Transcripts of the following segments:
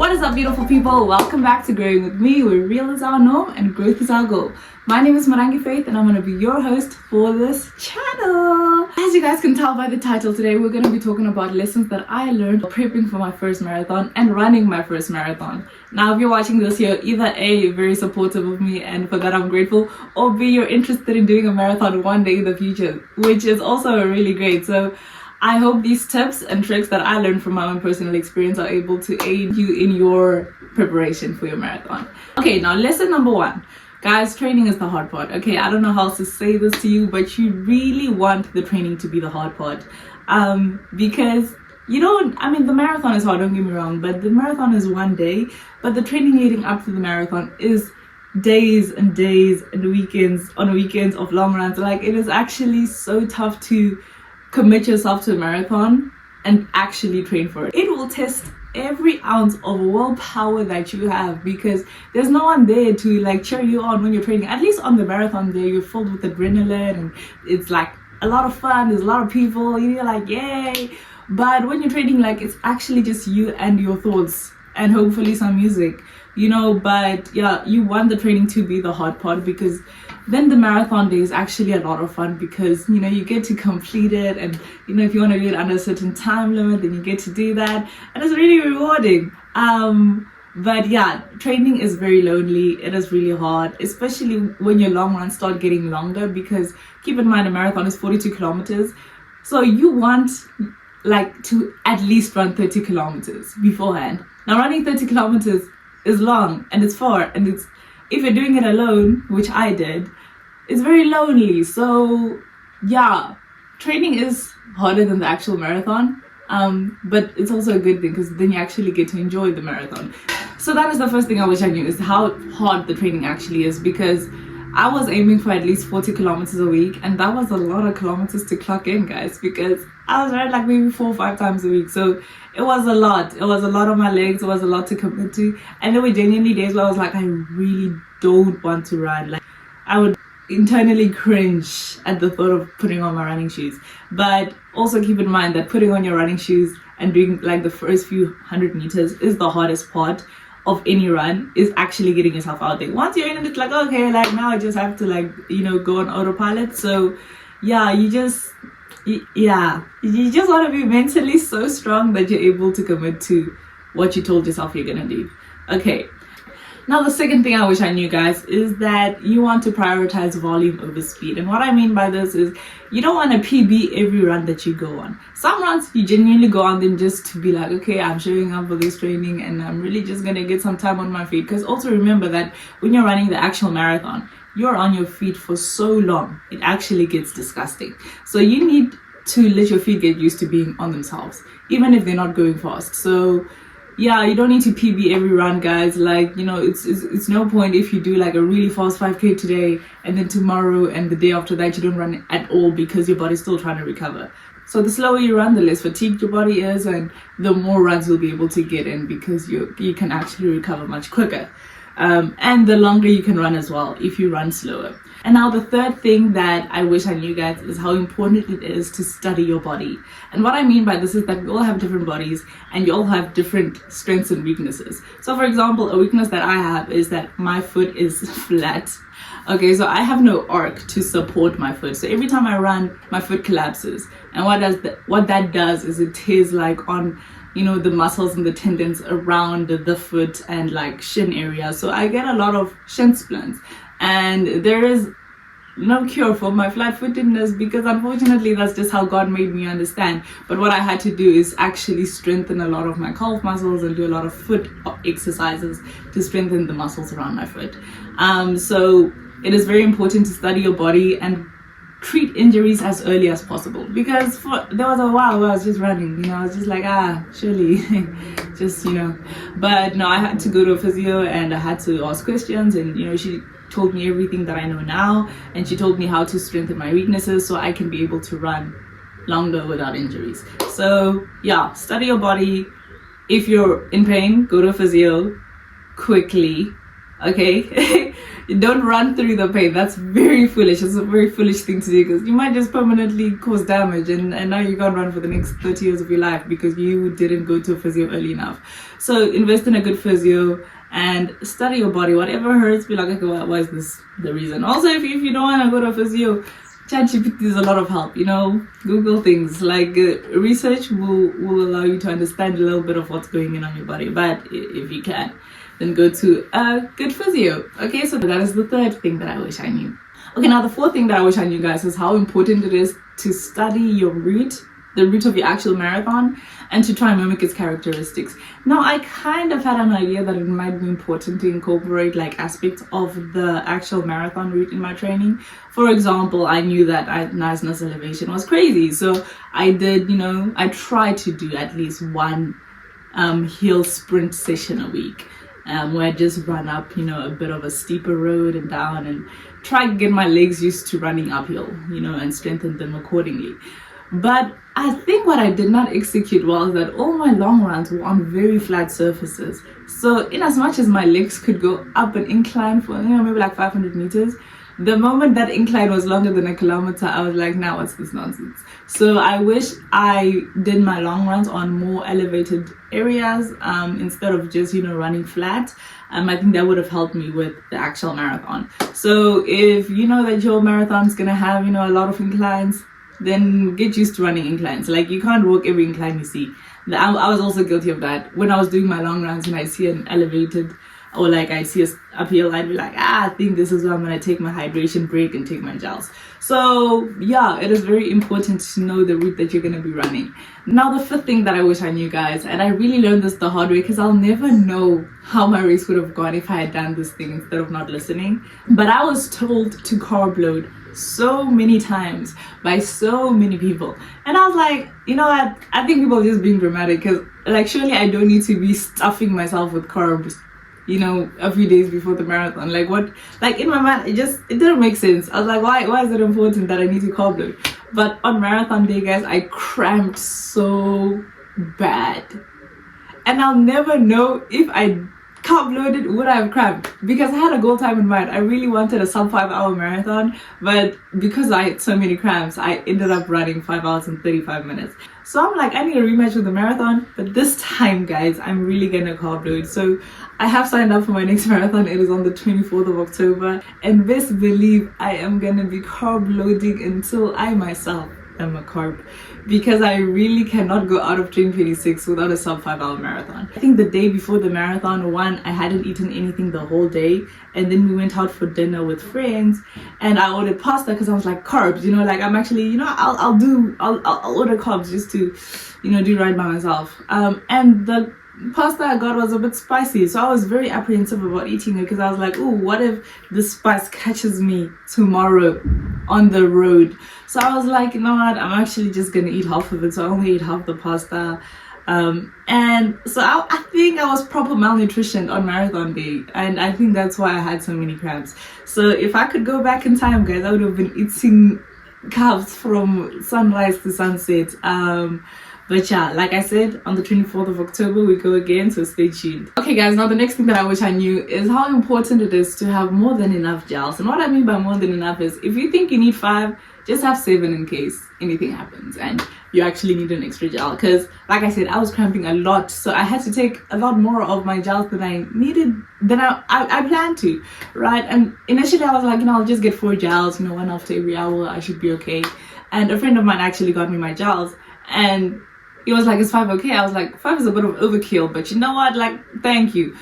What is up, beautiful people? Welcome back to Growing with me, where real is our norm and growth is our goal. My name is Marangi Faith and I'm going to be your host for this channel. As you guys can tell by the title, today we're going to be talking about lessons that I learned prepping for my first marathon and running my first marathon. Now, if you're watching this, you're either A, you're very supportive of me and for that I'm grateful, or B, you're interested in doing a marathon one day in the future, which is also really great. So I hope these tips and tricks that I learned from my own personal experience are able to aid you in your preparation for your marathon. Okay, now lesson number one. Guys, training is the hard part. Okay, I don't know how else to say this to you, but you really want the training to be the hard part. Because the marathon is hard, don't get me wrong, but the marathon is one day, but the training leading up to the marathon is days and days and weekends of long runs. Like, it is actually so tough to commit yourself to a marathon and actually train for it. It will test every ounce of willpower that you have, because there's no one there to cheer you on when you're training. At least on the marathon day, you're filled with adrenaline and it's like a lot of fun. There's a lot of people, you're like, yay. But when you're training, it's actually just you and your thoughts and hopefully some music, but yeah, you want the training to be the hard part, because then the marathon day is actually a lot of fun, because you get to complete it, and if you want to do it under a certain time limit, then you get to do that, and it's really rewarding. But yeah, training is very lonely. It is really hard, especially when your long runs start getting longer, because keep in mind a marathon is 42 kilometers, so you want to at least run 30 kilometers beforehand. Now, running 30 kilometers is long and it's far, and if you're doing it alone, which I did, it's very lonely. So yeah, training is harder than the actual marathon, but it's also a good thing, because then you actually get to enjoy the marathon. So that is the first thing I wish I knew, is how hard the training actually is, because I was aiming for at least 40 kilometers a week, and that was a lot of kilometers to clock in, guys, because I was running maybe 4 or 5 times a week. So it was a lot. It was a lot on my legs. It was a lot to commit to. And there were genuinely days where I was like, I really don't want to run. I would internally cringe at the thought of putting on my running shoes. But also keep in mind that putting on your running shoes and doing the first few 100 meters is the hardest part of any run, is actually getting yourself out there. Once you're in it, it's okay, now I just have to go on autopilot. So yeah, you just want to be mentally so strong that you're able to commit to what you told yourself you're gonna do. Okay, now the second thing I wish I knew, guys, is that you want to prioritize volume over speed. And what I mean by this is, you don't want to PB every run that you go on. Some runs you genuinely go on them just to be okay, I'm showing up for this training and I'm really just gonna get some time on my feet. Because also remember that when you're running the actual marathon, you're on your feet for so long, it actually gets disgusting. So you need to let your feet get used to being on themselves, even if they're not going fast. So yeah, you don't need to PB every run, guys. It's no point if you do a really fast 5K today, and then tomorrow and the day after that you don't run at all, because your body's still trying to recover. So the slower you run, the less fatigued your body is, and the more runs you'll be able to get in, because you can actually recover much quicker. And the longer you can run as well if you run slower. And now the third thing that I wish I knew, guys, is how important it is to study your body. And what I mean by this is that we all have different bodies and you all have different strengths and weaknesses. So for example, a weakness that I have is that my foot is flat. Okay, so I have no arc to support my foot. So every time I run, my foot collapses. And what that does is it tears on the muscles and the tendons around the foot and shin area. So I get a lot of shin splints, and there is no cure for my flat-footedness, because unfortunately that's just how God made me understand. But what I had to do is actually strengthen a lot of my calf muscles and do a lot of foot exercises to strengthen the muscles around my foot. So it is very important to study your body and treat injuries as early as possible, because there was a while where I was just running, I was just surely but no, I had to go to a physio and I had to ask questions, and she told me everything that I know now, and she told me how to strengthen my weaknesses so I can be able to run longer without injuries. So yeah, study your body. If you're in pain, go to a physio quickly. Okay. don't run through the pain. That's very foolish. It's a very foolish thing to do, because you might just permanently cause damage, and now you can't run for the next 30 years of your life because you didn't go to a physio early enough. So invest in a good physio and study your body. Whatever hurts, be like, okay, why is this the reason? Also, if you don't want to go to a physio, ChatGPT is a lot of help, Google things. Like research will allow you to understand a little bit of what's going on your body. But if you can, then go to a good physio. Okay, so that is the third thing that I wish I knew. Okay, now the fourth thing that I wish I knew, guys, is how important it is to study your route, the route of your actual marathon, and to try and mimic its characteristics. Now, I kind of had an idea that it might be important to incorporate like aspects of the actual marathon route in my training. For example, I knew that niceness elevation was crazy, so I did, I tried to do at least one hill sprint session a week, where I just run up, a bit of a steeper road and down, and try to get my legs used to running uphill, and strengthen them accordingly. But I think what I did not execute well is that all my long runs were on very flat surfaces. So in as much as my legs could go up an incline for, maybe like 500 meters, the moment that incline was longer than a kilometer, I was like, now what's this nonsense? So I wish I did my long runs on more elevated areas instead of just, running flat. I think that would have helped me with the actual marathon. So if you know that your marathon's going to have, a lot of inclines, then get used to running inclines. Like, you can't walk every incline you see. I was also guilty of that. When I was doing my long runs and I see an elevated, or like I see a uphill, I'd be like, I think this is where I'm going to take my hydration break and take my gels. So yeah, it is very important to know the route that you're going to be running. Now, the fifth thing that I wish I knew, guys, and I really learned this the hard way, because I'll never know how my race would have gone if I had done this thing instead of not listening. But I was told to carb load so many times by so many people, and I was like, what, I think people are just being dramatic, because like, surely I don't need to be stuffing myself with carbs a few days before the marathon. Like, what, like, in my mind, it didn't make sense. I was like, why is it important that I need to carb load? But on marathon day, guys, I cramped so bad, and I'll never know if I carb loaded would I have cramped, because I had a goal time in mind. I really wanted a sub 5 hour marathon, but because I had so many cramps, I ended up running 5 hours and 35 minutes. So I'm like, I need a rematch with the marathon, but this time, guys, I'm really gonna carb load. So I have signed up for my next marathon. It is on the 24th of October, and best believe I am gonna be carb loading until I myself am a carb, because I really cannot go out of 2026 without a sub 5 hour marathon. I think the day before the marathon, I hadn't eaten anything the whole day, and then we went out for dinner with friends, and I ordered pasta because I was like, carbs, like, I'm actually, I'll order carbs just to, do right by myself. And the pasta I got was a bit spicy, so I was very apprehensive about eating it, because I was like, oh, what if the spice catches me tomorrow on the road? So I was like, you know what, I'm actually just gonna eat half of it. So I only ate half the pasta, and so I think I was proper malnutrition on marathon day, and I think that's why I had so many cramps. So if I could go back in time, guys, I would have been eating carbs from sunrise to sunset. But yeah, like I said, on the 24th of October, we go again, so stay tuned. Okay, guys, now the next thing that I wish I knew is how important it is to have more than enough gels. And what I mean by more than enough is, if you think you need 5, just have 7 in case anything happens and you actually need an extra gel. Because, like I said, I was cramping a lot, so I had to take a lot more of my gels than I needed, than I planned to, right? And initially I was like, I'll just get 4 gels, 1 after every hour, I should be okay. And a friend of mine actually got me my gels, and he was like, is 5 okay? I was like, 5 is a bit of overkill, but you know what, like, thank you.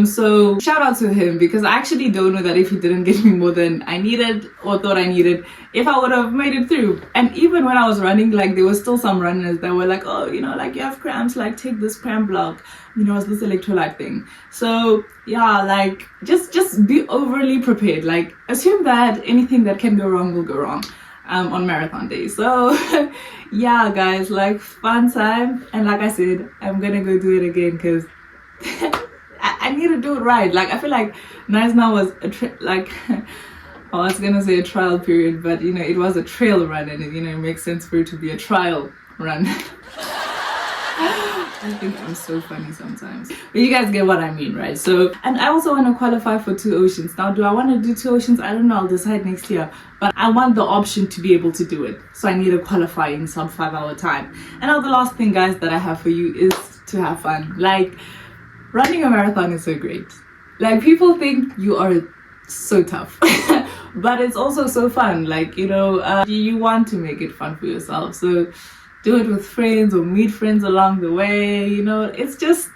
So shout out to him, because I actually don't know that if he didn't get me more than I needed or thought I needed, if I would have made it through. And even when I was running, like, there were still some runners that were like, oh, like, you have cramps, like, take this cramp block, it's this electrolyte thing. So yeah, like, just be overly prepared. Like, assume that anything that can go wrong will go wrong on marathon day. So yeah, guys, like, fun time. And like I said, I'm gonna go do it again, because I need to do it right. Like, I feel like Nice Now was I was gonna say a trial period, but it was a trail run, and it makes sense for it to be a trial run. I think I'm so funny sometimes. But you guys get what I mean, right? So, and I also want to qualify for 2 oceans. Now, do I want to do 2 oceans? I don't know. I'll decide next year. But I want the option to be able to do it. So I need to qualify in some 5-hour time. And now the last thing, guys, that I have for you is to have fun. Like, running a marathon is so great. Like, people think you are so tough. But it's also so fun. Like, you know, you want to make it fun for yourself. So do it with friends or meet friends along the way. You know, it's just,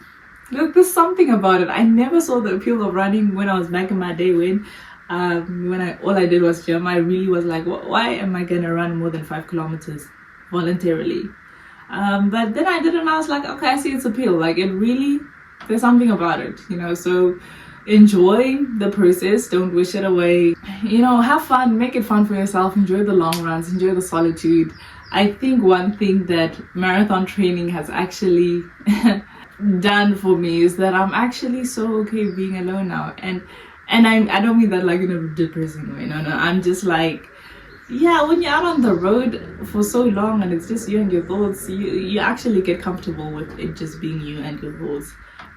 there's something about it. I never saw the appeal of running when I was back in my day when all I did was gym. I really was like, why am I gonna run more than 5 kilometers voluntarily? But then I did it and I was like, okay, I see its appeal. Like, it really, there's something about it, you know. So enjoy the process, don't wish it away. You know, have fun, make it fun for yourself, enjoy the long runs, enjoy the solitude. I think one thing that marathon training has actually done for me is that I'm actually so okay being alone now. And I don't mean that like in a depressing way. No, I'm just like, yeah, when you're out on the road for so long and it's just you and your thoughts, you actually get comfortable with it just being you and your thoughts.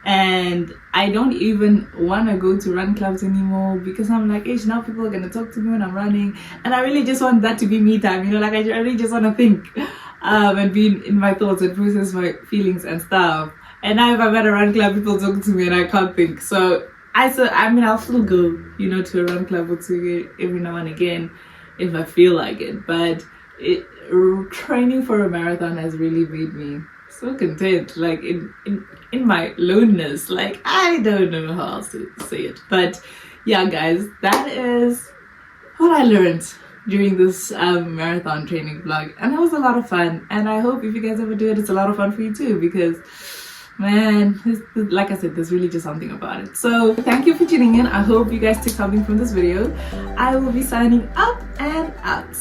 And I don't even want to go to run clubs anymore because I'm like, hey, now people are going to talk to me when I'm running. And I really just want that to be me time, you know, like I really just want to think and be in my thoughts and process my feelings and stuff. And now if I'm at a run club, people talk to me and I can't think. So I'll still go, you know, to a run club or two every now and again if I feel like it. But training for a marathon has really made me so content, like in my loneliness. Like, I don't know how else to say it, but yeah, guys, that is what I learned during this marathon training vlog, and it was a lot of fun. And I hope if you guys ever do it, it's a lot of fun for you too, because man, like I said, there's really just something about it. So thank you for tuning in. I hope you guys took something from this video. I will be signing up and out.